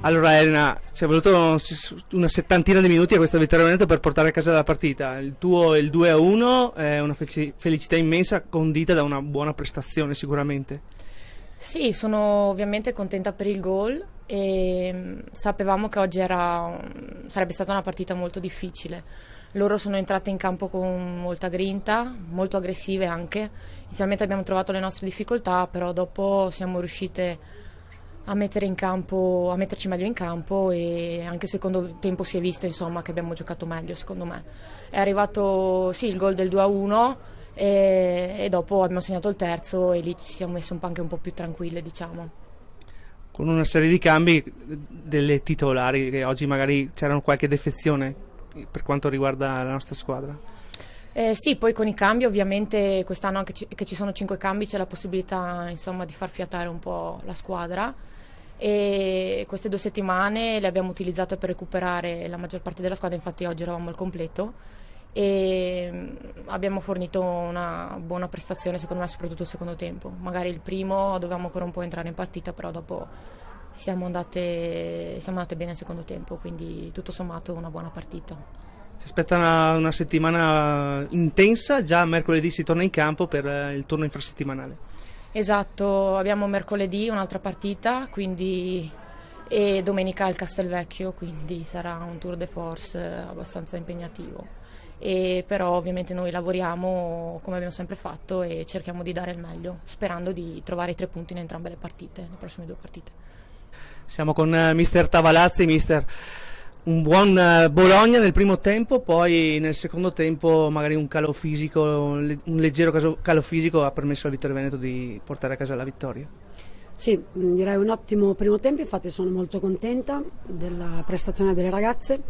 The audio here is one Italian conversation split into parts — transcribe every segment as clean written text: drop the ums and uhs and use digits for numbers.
Allora Elena, ci è voluto una settantina di minuti a questo Vittorio Veneto per portare a casa la partita. Il tuo il 2-1 è una felicità immensa, condita da una buona prestazione sicuramente. Sì, sono ovviamente contenta per il gol e sapevamo che oggi sarebbe stata una partita molto difficile. Loro sono entrate in campo con molta grinta, molto aggressive anche. Inizialmente abbiamo trovato le nostre difficoltà, però dopo siamo riuscite a metterci meglio in campo e anche il secondo tempo si è visto insomma che abbiamo giocato meglio secondo me. È arrivato sì il gol del 2-1 e dopo abbiamo segnato il terzo e lì ci siamo messi anche un po' più tranquille, diciamo. Con una serie di cambi delle titolari, che oggi magari c'erano qualche defezione per quanto riguarda la nostra squadra. Sì, poi con i cambi ovviamente quest'anno anche che ci sono 5 cambi c'è la possibilità insomma di far fiatare un po' la squadra e queste 2 settimane le abbiamo utilizzate per recuperare la maggior parte della squadra, infatti oggi eravamo al completo e abbiamo fornito una buona prestazione secondo me, soprattutto il secondo tempo. Magari il primo dovevamo ancora un po' entrare in partita, però dopo siamo andate bene il secondo tempo, quindi tutto sommato una buona partita. Si aspetta una settimana intensa, già mercoledì si torna in campo per il turno infrasettimanale. Esatto, abbiamo mercoledì un'altra partita, e domenica il Castelvecchio, quindi sarà un tour de force abbastanza impegnativo. Però ovviamente noi lavoriamo come abbiamo sempre fatto e cerchiamo di dare il meglio, sperando di trovare i 3 punti in entrambe le partite, le prossime 2 partite. Siamo con mister Tavalazzi. Mister, un buon Bologna nel primo tempo, poi nel secondo tempo magari un calo fisico, un leggero calo fisico ha permesso al Vittorio Veneto di portare a casa la vittoria. Sì, direi un ottimo primo tempo, infatti sono molto contenta della prestazione delle ragazze.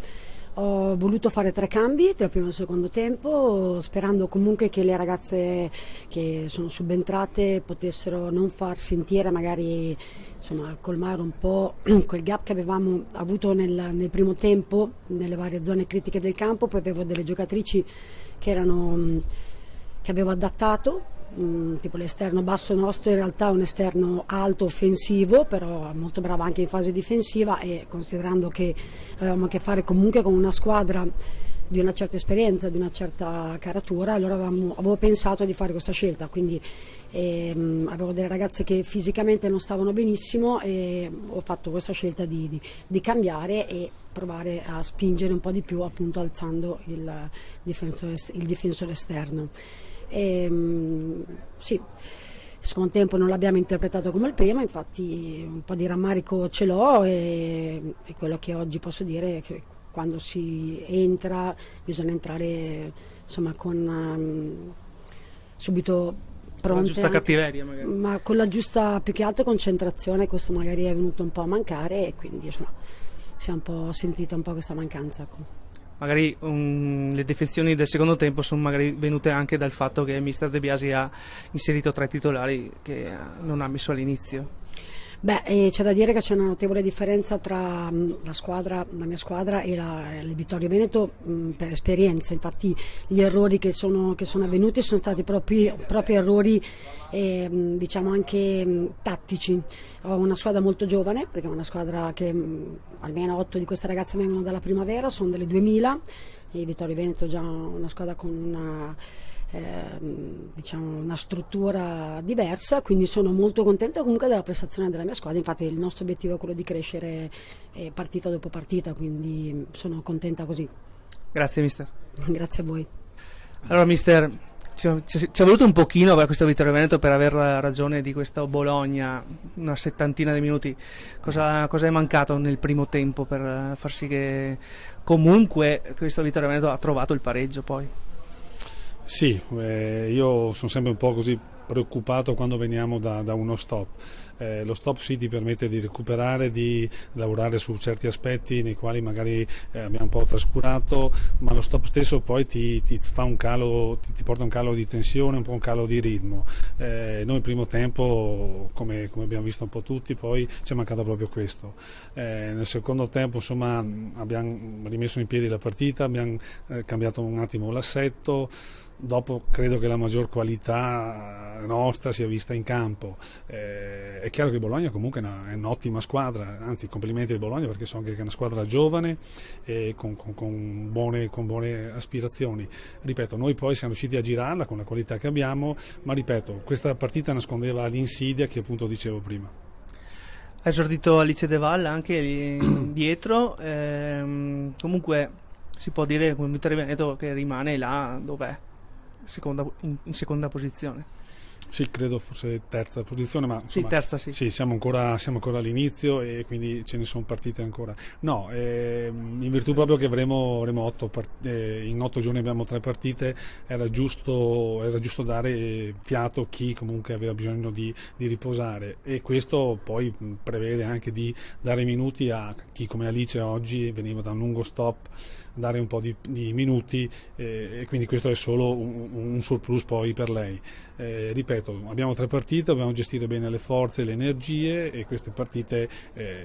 Ho voluto fare 3 cambi tra il primo e il secondo tempo, sperando comunque che le ragazze che sono subentrate potessero non far sentire, magari insomma colmare un po' quel gap che avevamo avuto nel primo tempo nelle varie zone critiche del campo. Poi avevo delle giocatrici che avevo adattato, tipo l'esterno basso nostro in realtà è un esterno alto offensivo, però molto brava anche in fase difensiva, e considerando che avevamo a che fare comunque con una squadra di una certa esperienza, di una certa caratura, allora avevo pensato di fare questa scelta, quindi avevo delle ragazze che fisicamente non stavano benissimo e ho fatto questa scelta di cambiare e provare a spingere un po' di più, appunto alzando il difensore esterno. Sì, il secondo tempo non l'abbiamo interpretato come il primo, infatti un po' di rammarico ce l'ho e quello che oggi posso dire è che quando si entra bisogna entrare insomma con subito pronte, con la giusta cattiveria magari. Ma con la giusta, più che altro, concentrazione. Questo magari è venuto un po' a mancare e quindi insomma si è un po' sentita un po' questa mancanza, ecco. Magari le defezioni del secondo tempo sono magari venute anche dal fatto che mister De Biasi ha inserito 3 titolari che non ha messo all'inizio. C'è da dire che c'è una notevole differenza tra la mia squadra e il Vittorio Veneto per esperienza. Infatti gli errori che sono avvenuti sono stati proprio errori diciamo anche tattici. Ho una squadra molto giovane, perché è una squadra che almeno 8 di queste ragazze vengono dalla primavera, sono delle 2000, e il Vittorio Veneto è già una squadra con una struttura diversa, quindi sono molto contenta comunque della prestazione della mia squadra. Infatti il nostro obiettivo è quello di crescere partita dopo partita, quindi sono contenta così. Grazie mister. Grazie a voi. Allora mister, ci è voluto un pochino per questo Vittorio Veneto per aver ragione di questo Bologna, una settantina di minuti. Cosa è mancato nel primo tempo per far sì che comunque questo Vittorio Veneto ha trovato il pareggio poi? Sì, io sono sempre un po' così preoccupato quando veniamo da uno stop. Lo stop sì ti permette di recuperare, di lavorare su certi aspetti nei quali magari abbiamo un po' trascurato, ma lo stop stesso poi ti fa un calo, ti porta un calo di tensione, un po' un calo di ritmo. Noi il primo tempo, come abbiamo visto un po' tutti, poi ci è mancato proprio questo. Nel secondo tempo insomma abbiamo rimesso in piedi la partita, abbiamo cambiato un attimo l'assetto. Dopo credo che la maggior qualità nostra sia vista in campo. È chiaro che Bologna comunque è un'ottima squadra, anzi complimenti al Bologna perché so anche che è una squadra giovane e con buone aspirazioni. Ripeto, noi poi siamo riusciti a girarla con la qualità che abbiamo, ma ripeto, questa partita nascondeva l'insidia che appunto dicevo prima. Ha esordito Alice De Val anche lì dietro, comunque si può dire con Vittorio Veneto che rimane là dov'è, in seconda posizione. Sì, credo forse terza posizione, ma insomma, sì, terza sì. Sì, siamo ancora all'inizio e quindi ce ne sono partite ancora. No, in virtù proprio che avremo in 8 giorni abbiamo 3 partite, era giusto dare fiato a chi comunque aveva bisogno di riposare, e questo poi prevede anche di dare minuti a chi come Alice oggi veniva da un lungo stop, dare un po' di minuti, e quindi questo è solo un surplus poi per lei. Ripeto, abbiamo 3 partite, dobbiamo gestire bene le forze e le energie, e queste partite,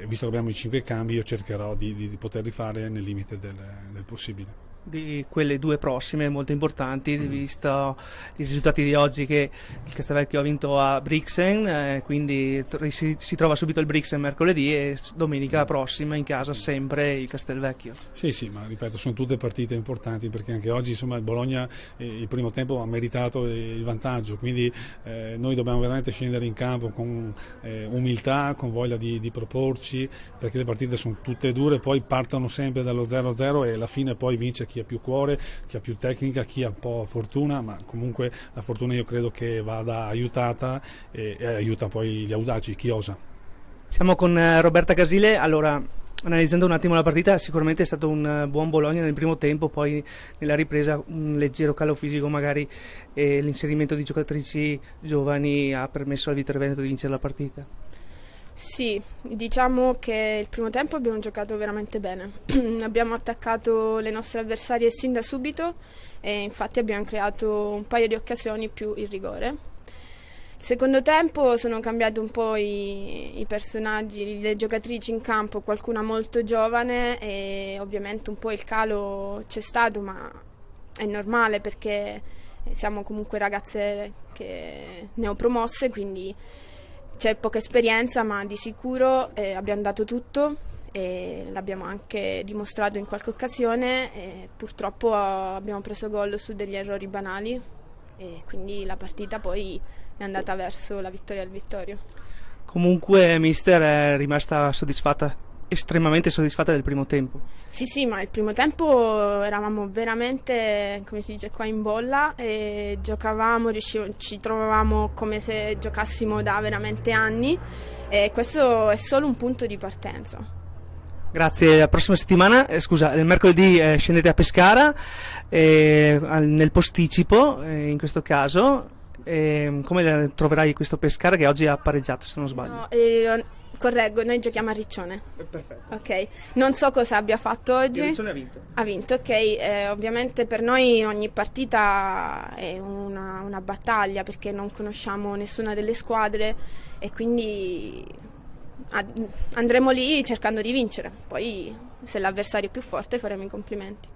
visto che abbiamo i 5 cambi, io cercherò di poterli fare nel limite del possibile. Di quelle 2 prossime molto importanti, visto i risultati di oggi che il Castelvecchio ha vinto a Brixen, quindi si trova subito il Brixen mercoledì e domenica prossima in casa sempre il Castelvecchio. Sì, ma ripeto, sono tutte partite importanti, perché anche oggi insomma il Bologna il primo tempo ha meritato il vantaggio, quindi noi dobbiamo veramente scendere in campo con umiltà, con voglia di proporci, perché le partite sono tutte dure, poi partono sempre dallo 0-0 e alla fine poi vince chi ha più cuore, chi ha più tecnica, chi ha un po' fortuna, ma comunque la fortuna io credo che vada aiutata e aiuta poi gli audaci, chi osa. Siamo con Roberta Casile. Allora, analizzando un attimo la partita, sicuramente è stato un buon Bologna nel primo tempo, poi nella ripresa un leggero calo fisico magari, e l'inserimento di giocatrici giovani ha permesso al Vittorio Veneto di vincere la partita. Sì, diciamo che il primo tempo abbiamo giocato veramente bene, abbiamo attaccato le nostre avversarie sin da subito e infatti abbiamo creato un paio di occasioni più il rigore. Il secondo tempo sono cambiati un po' i personaggi, le giocatrici in campo, qualcuna molto giovane, e ovviamente un po' il calo c'è stato, ma è normale perché siamo comunque ragazze che neopromosse, quindi c'è poca esperienza, ma di sicuro abbiamo dato tutto e l'abbiamo anche dimostrato in qualche occasione, e purtroppo abbiamo preso gol su degli errori banali e quindi la partita poi è andata verso la vittoria al Vittorio. Comunque mister è rimasta soddisfatta, estremamente soddisfatta del primo tempo. Sì, ma il primo tempo eravamo veramente, come si dice qua, in bolla e giocavamo, ci trovavamo come se giocassimo da veramente anni, e questo è solo un punto di partenza. Grazie. La prossima settimana, il mercoledì scendete a Pescara, nel posticipo in questo caso. Come troverai questo Pescara che oggi ha pareggiato, se non sbaglio? No, correggo, noi giochiamo a Riccione. Perfetto. Ok, non so cosa abbia fatto oggi. Il Riccione ha vinto. Ha vinto, ok. Ovviamente per noi ogni partita è una battaglia, perché non conosciamo nessuna delle squadre e quindi andremo lì cercando di vincere. Poi se l'avversario è più forte faremo i complimenti.